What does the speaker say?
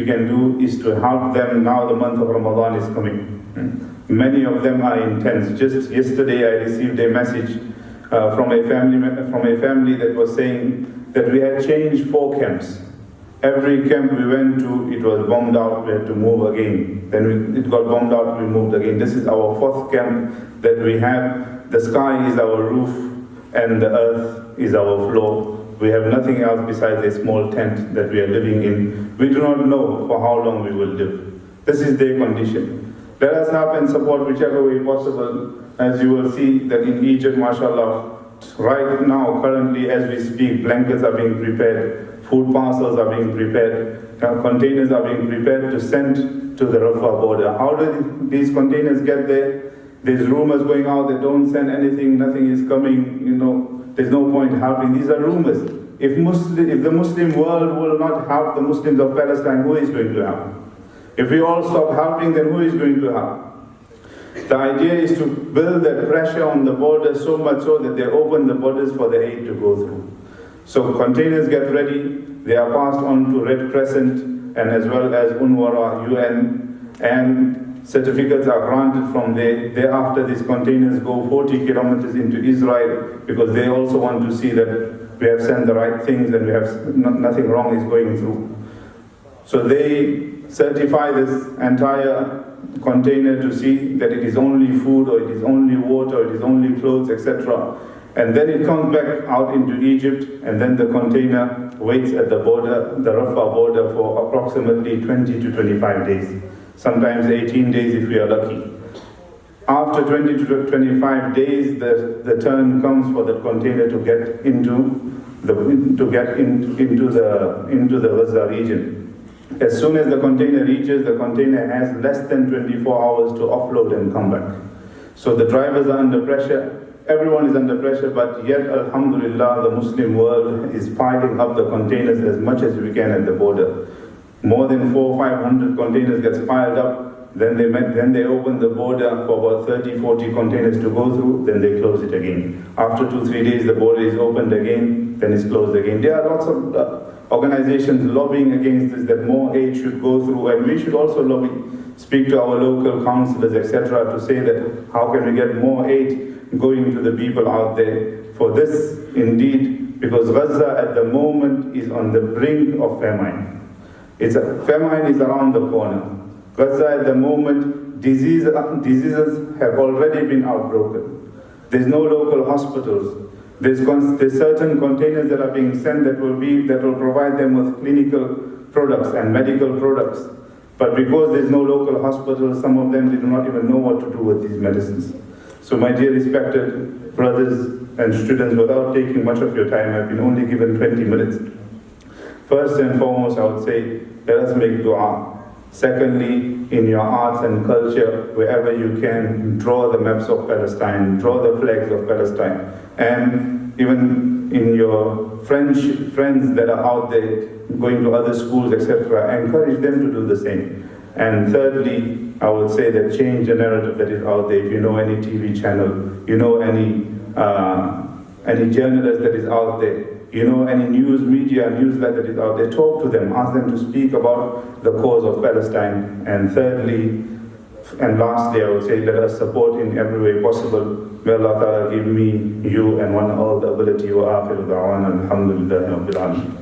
we can do is to help them. Now the month of Ramadan is coming. Many of them are intense. Just yesterday I received a message from a family that was saying that we had changed 4 camps. Every camp we went to, it was bombed out, we had to move again. Then it got bombed out, we moved again. This is our 4th camp that we have. The sky is our roof and the earth is our floor. We have nothing else besides a small tent that we are living in. We do not know for how long we will live. This is their condition. Let us help and support whichever way possible. As you will see that in Egypt, mashallah, right now, currently as we speak, blankets are being prepared, food parcels are being prepared, containers are being prepared to send to the Rafah border. How do these containers get there? There's rumors going out that don't send anything, nothing is coming, there's no point helping. These are rumors. If the Muslim world will not help the Muslims of Palestine, who is going to help? If we all stop helping, then who is going to help? The idea is to build that pressure on the border so much so that they open the borders for the aid to go through. So containers get ready, they are passed on to Red Crescent and as well as UNRWA, UN, and certificates are granted from there. Thereafter, these containers go 40 kilometers into Israel because they also want to see that we have sent the right things and we have nothing wrong is going through. So they certify this entire container to see that it is only food or it is only water or it is only clothes, etc. And then it comes back out into Egypt, and then the container waits at the border, the Rafah border, for approximately 20 to 25 days. Sometimes 18 days if we are lucky. After 20 to 25 days, the turn comes for the container to get into the Gaza region. As soon as the container reaches, the container has less than 24 hours to offload and come back. So the drivers are under pressure, everyone is under pressure, but yet, alhamdulillah, the Muslim world is piling up the containers as much as we can at the border. More than 400 or 500 containers gets piled up, then they open the border for about 30-40 containers to go through, then they close it again. After 2-3 days, the border is opened again, then it's closed again. There are lots of organizations lobbying against this, that more aid should go through, and we should also lobby, speak to our local councillors, etc., to say that how can we get more aid going to the people out there for this indeed, because Gaza at the moment is on the brink of famine. Famine is around the corner. Gaza at the moment, diseases have already been outbroken. There's no local hospitals. There's certain containers that are being sent that will provide them with clinical products and medical products. But because there's no local hospitals, some of them, they do not even know what to do with these medicines. So my dear respected brothers and students, without taking much of your time, I've been only given 20 minutes. First and foremost, I would say, let us make dua. Secondly, in your arts and culture, wherever you can, draw the maps of Palestine, draw the flags of Palestine. And even in your friends that are out there, going to other schools, etc., encourage them to do the same. And thirdly, I would say that change the narrative that is out there. If you know any TV channel, you know any journalist that is out there, you know any news media, newsletter that is out there, talk to them, ask them to speak about the cause of Palestine. And thirdly, and lastly, I would say let us support in every way possible. May Allah Ta'ala give me, you, and one all the ability. Wa akhiru da'wana alhamdulillahi rabbil alamin.